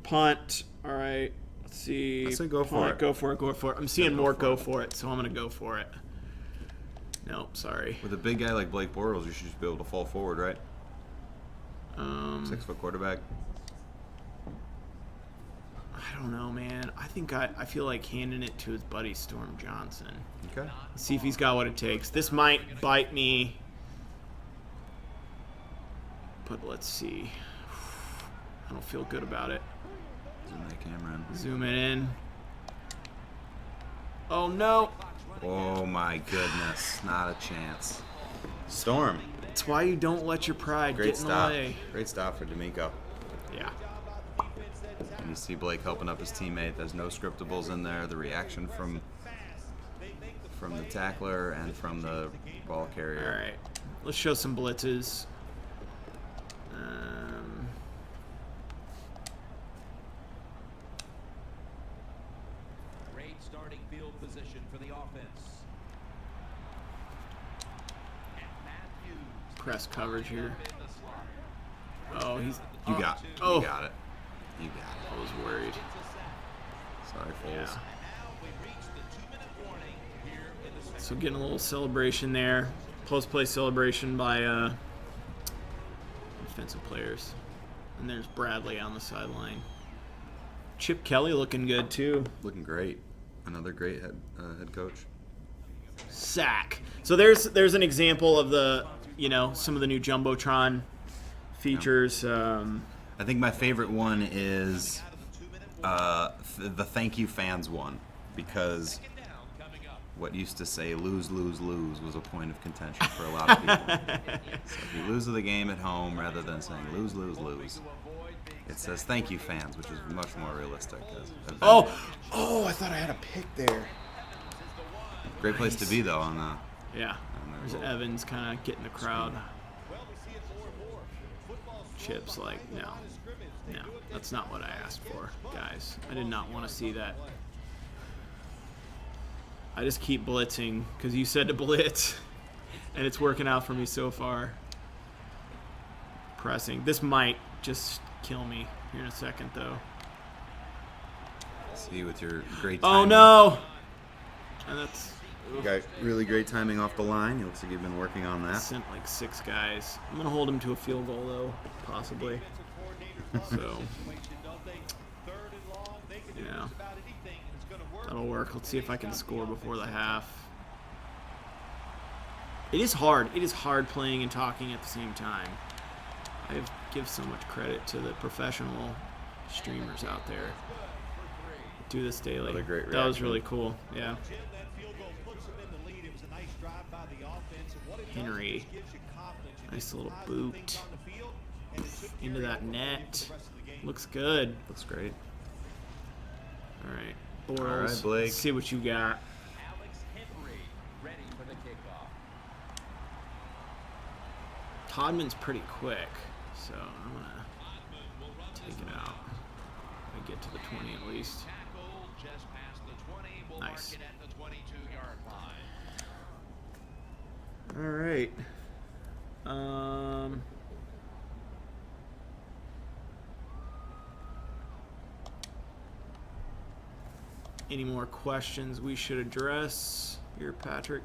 S1: Punt. All right. Let's see.
S6: I say go for
S1: Punt.
S6: it.
S1: Go for it. Go for it. I'm seeing more go for it, so I'm gonna go for it. Nope. Sorry.
S6: With a big guy like Blake Bortles, you should just be able to fall forward, right? 6-foot quarterback.
S1: I don't know, man. I feel like handing it to his buddy Storm Johnson.
S6: Okay.
S1: Let's see if he's got what it takes. This might bite me, but let's see. I don't feel good about it.
S6: Zoom that camera in.
S1: Zoom it in. Oh no!
S6: Oh my goodness. Not a chance. Storm.
S1: That's why you don't let your pride
S6: Great
S1: get in
S6: stop.
S1: the way.
S6: Great stop for D'Amico.
S1: Yeah.
S6: And you see Blake helping up his teammate. There's no scriptables in there. The reaction from the tackler and from the ball carrier.
S1: All right. Let's show some blitzes.
S4: Great starting field position for the offense. And Matthews
S1: Press coverage here.
S4: in the slot.
S1: Oh, he's.
S6: You got it.
S1: Oh.
S6: You got it. You got it.
S1: I was worried.
S6: Sorry, Foles.
S1: Yeah.
S4: Now we reach the 2-minute warning here in the second.
S1: So getting a little celebration there. Post-play celebration by defensive players. And there's Bradley on the sideline. Chip Kelly looking good too.
S6: Looking great. Another great head coach.
S1: Sack. So there's an example of the some of the new Jumbotron features.
S6: I think my favorite one is the thank you fans one, because what used to say lose, lose, lose was a point of contention for a lot of people. So if you lose the game at home, rather than saying lose, lose, lose, it says thank you fans, which is much more realistic.
S1: Oh, I thought I had a pick there.
S6: Great place to be though on the.
S1: Yeah. There's Evans kind of getting the crowd. Chips like, no, that's not what I asked for, guys. I did not want to see that. I just keep blitzing because you said to blitz, and it's working out for me so far. Pressing. This might just kill me here in a second, though.
S6: See with your great.
S1: Oh
S6: timing.
S1: no! And that's.
S6: You got really great timing off the line. It looks like you've been working on that.
S1: Sent like 6 guys. I'm gonna hold him to a field goal though, possibly. So. Yeah. That'll work. Let's see if I can score before the half. It is hard. It is hard playing and talking at the same time. I give so much credit to the professional streamers out there. Do this daily.
S6: Another great
S1: that was
S6: reaction.
S1: really cool. Yeah. Henry. Nice little boot. Into that net. Looks good.
S6: Looks great.
S1: All right. Bortles.
S6: All right, Blake.
S1: Let's see what you got. Todman's pretty quick, so I'm going to take it out. I get to the 20 at least. Nice. All right. Any more questions we should address here, Patrick?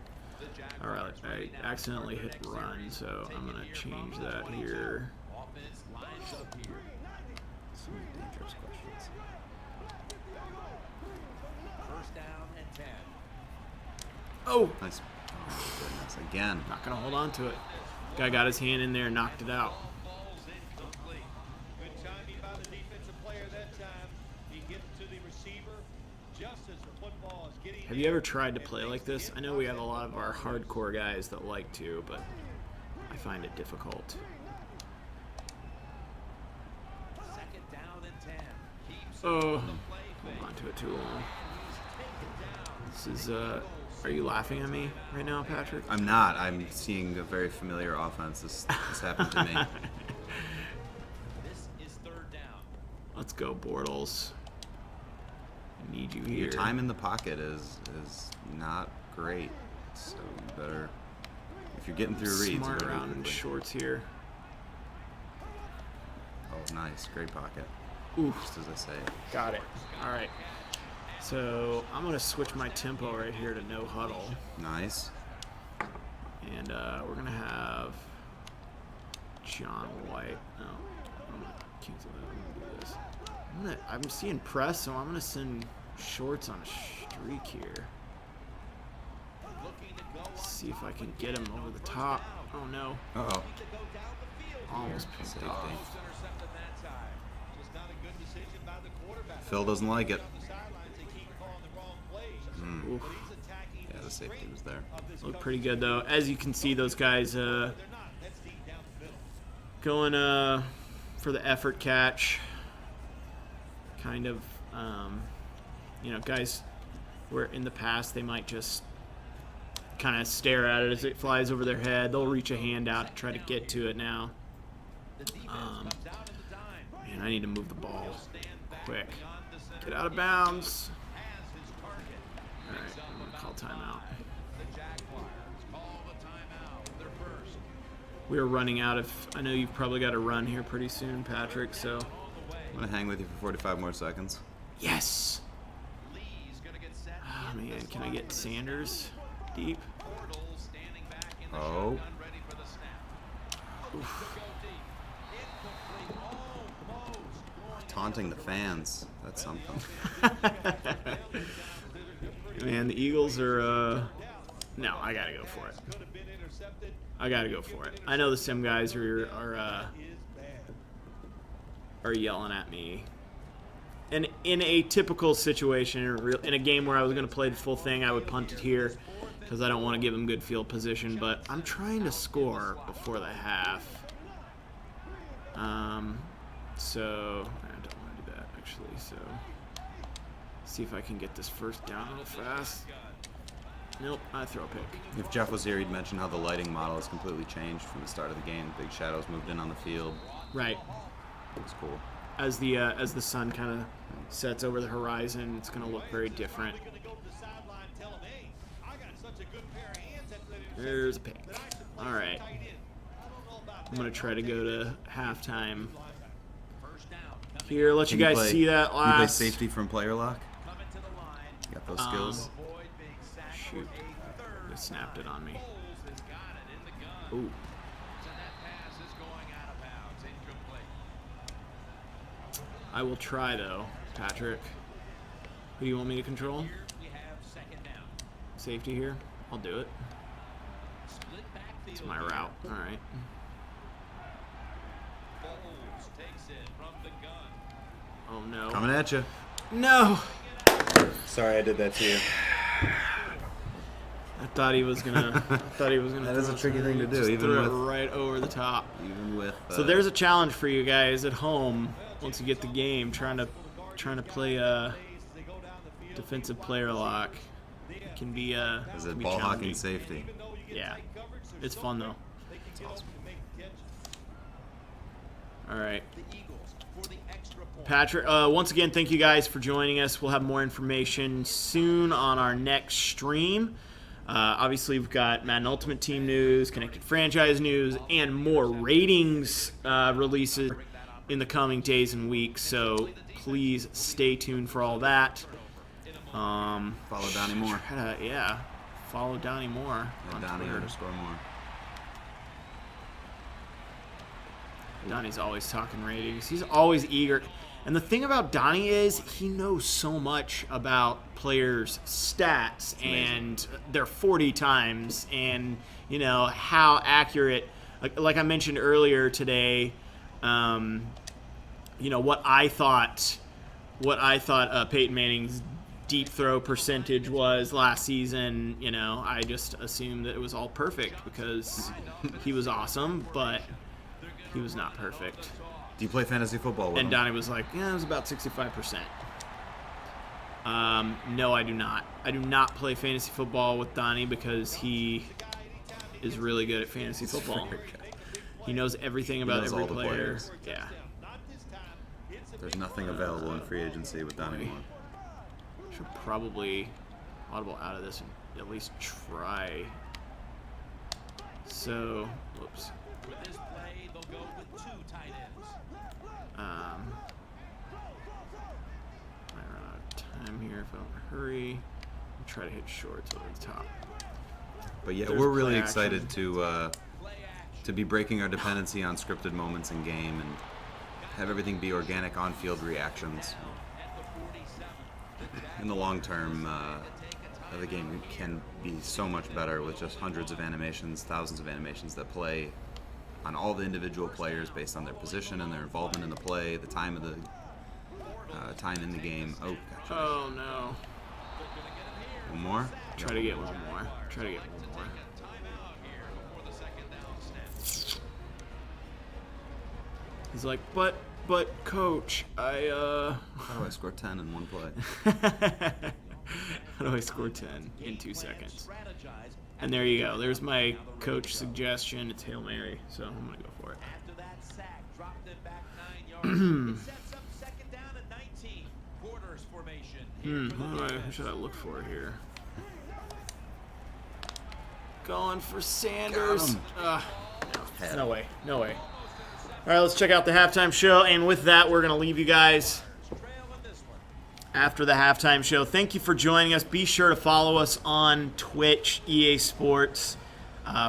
S1: All right, I accidentally hit run, so I'm going to change that here.
S6: Some dangerous questions.
S4: First down and 10.
S1: Oh!
S6: Nice. Oh, goodness. Again.
S1: Not going to hold on to it. Guy got his hand in there and knocked it out.
S5: Ball's incomplete. Good timing by the defensive player that time. He gets to the receiver just as the football is getting.
S1: Have you ever tried to play like this? I know we have a lot of our hardcore guys that like to, but I find it difficult.
S4: Second down and 10. Keeps
S1: Oh,
S4: the
S1: hold
S4: play
S1: on to it too long. This is, are you laughing at me right now, Patrick?
S6: I'm not. I'm seeing a very familiar offense. This happened to me.
S4: This is third down.
S1: Let's go, Bortles. I need you here.
S6: Your time in the pocket is not great. So you better, if you're getting through reads,
S1: Smart
S6: you better
S1: around in
S6: quickly.
S1: shorts here.
S6: Oh, nice. Great pocket.
S1: Oof.
S6: Just as I say.
S1: Got it. All right. So I'm going to switch my tempo right here to no huddle.
S6: Nice.
S1: And we're going to have John White. No, I'm going to cancel that. I'm going to do this. I'm seeing press, so I'm going to send shorts on a streak here. See if I can get him over the top. Oh, no.
S6: Uh-oh.
S1: Almost picked
S6: Safety.
S1: off.
S5: Intercepted that time. Just not a good decision by the quarterback.
S6: Phil doesn't like it.
S5: On the sidelines, they keep calling the wrong plays.
S1: Oof.
S5: He's attacking
S6: Yeah, the safety was there.
S1: Look pretty good, though. As you can see, those guys
S5: They're not. That's deep down the middle.
S1: going for the effort catch. Kind of, guys where in the past they might just kind of stare at it as it flies over their head. They'll reach a hand out to try to get to it now. Man, I need to move the ball quick. Get out of bounds. All right, I'm going to call timeout. We are running out of, I know you've probably got to run here pretty soon, Patrick, so.
S6: I'm going to hang with you for 45 more seconds.
S1: Yes! Oh, man, can I get Sanders deep?
S6: Oh. Taunting the fans. That's something.
S1: Man, the Eagles are, no, I got to go for it. I got to go for it. I know the sim guys are yelling at me. And in a typical situation, in a game where I was going to play the full thing, I would punt it here because I don't want to give them good field position. But I'm trying to score before the half. So I don't want to do that, actually. So see if I can get this first down real fast. Nope, I throw a pick.
S6: If Jeff was here, he'd mention how the lighting model has completely changed from the start of the game. Big shadows moved in on the field.
S1: Right.
S6: Looks cool.
S1: As the sun kind of sets over the horizon, it's going to look very different. There's a pick. All right. I'm going to try to go to halftime. Here, let you guys see that last.
S6: You play safety from player lock? You got those skills?
S1: Shoot. They snapped it on me. Ooh. I will try, though, Patrick. Who do you want me to control? Safety here? I'll do it. It's my route. All right. Oh, no.
S6: Coming at you.
S1: No!
S6: Sorry I did that to you.
S1: I thought he was gonna.
S6: That is a tricky thing to do,
S1: Just
S6: even
S1: threw
S6: with
S1: it right over the top.
S6: Even with.
S1: So there's a challenge for you guys at home once you get the game, trying to play a defensive player lock. It can be
S6: Is it ball hawking safety?
S1: Yeah, it's fun though.
S6: It's awesome.
S1: All right. Patrick, once again, thank you guys for joining us. We'll have more information soon on our next stream. Obviously, we've got Madden Ultimate Team news, Connected Franchise news, and more ratings releases in the coming days and weeks. So please stay tuned for all that.
S6: Follow Donnie Moore.
S1: Yeah, follow Donnie Moore. On
S6: Donnie
S1: Twitter.
S6: _Moore.
S1: Donnie's always talking ratings. He's always eager. And the thing about Donnie is he knows so much about players' stats and their 40 times and, you know, how accurate. Like I mentioned earlier today, you know, what I thought Peyton Manning's deep throw percentage was last season. You know, I just assumed that it was all perfect because he was awesome, but he was not perfect.
S6: Do you play fantasy football with him?
S1: And Donnie was like, yeah, it was about 65%. No, I do not. I do not play fantasy football with Donnie because he is really good at fantasy football. He knows everything about every player.
S6: Players.
S1: Yeah.
S6: There's nothing available in free agency with Donnie Moore.
S1: Should probably audible out of this and at least try. So, whoops.
S4: With this play, they'll go with 2 tight ends.
S1: Might run out of time here if I don't hurry. I'll try to hit shorts over the top.
S6: But yeah,
S1: There's
S6: we're really
S1: play
S6: excited
S1: action.
S6: to be breaking our dependency on scripted moments in game and have everything be organic on-field reactions. In the long term, the game can be so much better with just hundreds of animations, thousands of animations that play on all the individual players based on their position and their involvement in the play, the time of the time in the game. Oh, gotcha.
S1: Oh no.
S6: One more?
S1: Try to get one more. Try to get one more. He's like, but coach,
S6: How do I score 10 in one play?
S1: How do I score 10 in 2 seconds? And there you go. There's my coach suggestion. It's Hail Mary, so I'm going to go for it.
S4: After that sack, dropped it back 9 yards. Sets up second down at 19. Quarters formation.
S1: Who should I look for here? Going for Sanders. No way. No way. All right, let's check out the halftime show. And with that, we're going to leave you guys after the halftime show. Thank you for joining us. Be sure to follow us on Twitch, EA Sports,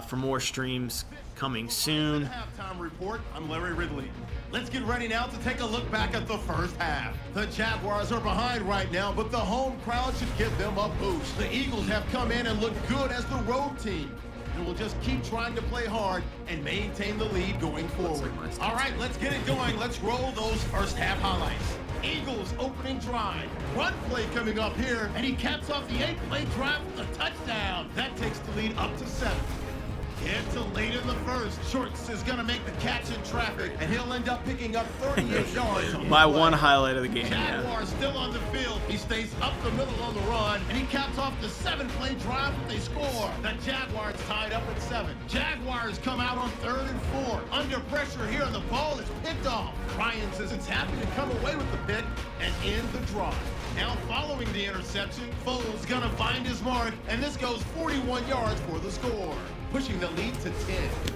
S1: for more streams coming soon.
S5: Halftime report. I'm Larry Ridley. Let's get ready now to take a look back at the first half. The Jaguars are behind right now, but the home crowd should give them a boost. The Eagles have come in and looked good as the road team. And we'll just keep trying to play hard and maintain the lead going forward. All right, let's get it going. Let's roll those first half highlights. Eagles opening drive. Run play coming up here, and he caps off the 8-play drive with a touchdown. That takes the lead up to 7. Until late in the first, Shorts is going to make the catch in traffic, and he'll end up picking up 38 yards. On
S1: My
S5: the play.
S1: one highlight of the game. Yeah.
S5: Jaguars still on the field. He stays up the middle on the run, and he caps off the 7-play drive that they score. The Jaguars tied up at 7. Jaguars come out on 3rd and 4. Under pressure here, the ball is picked off. Ryan says it's happy to come away with the pick and end the drive. Now following the interception, Foles gonna find his mark, and this goes 41 yards for the score, pushing the lead to 10.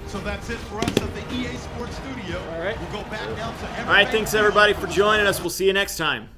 S5: So that's it for us at the EA Sports Studio.
S1: All right.
S5: We'll go back now to
S1: All right, thanks everybody for joining us. We'll see you next time.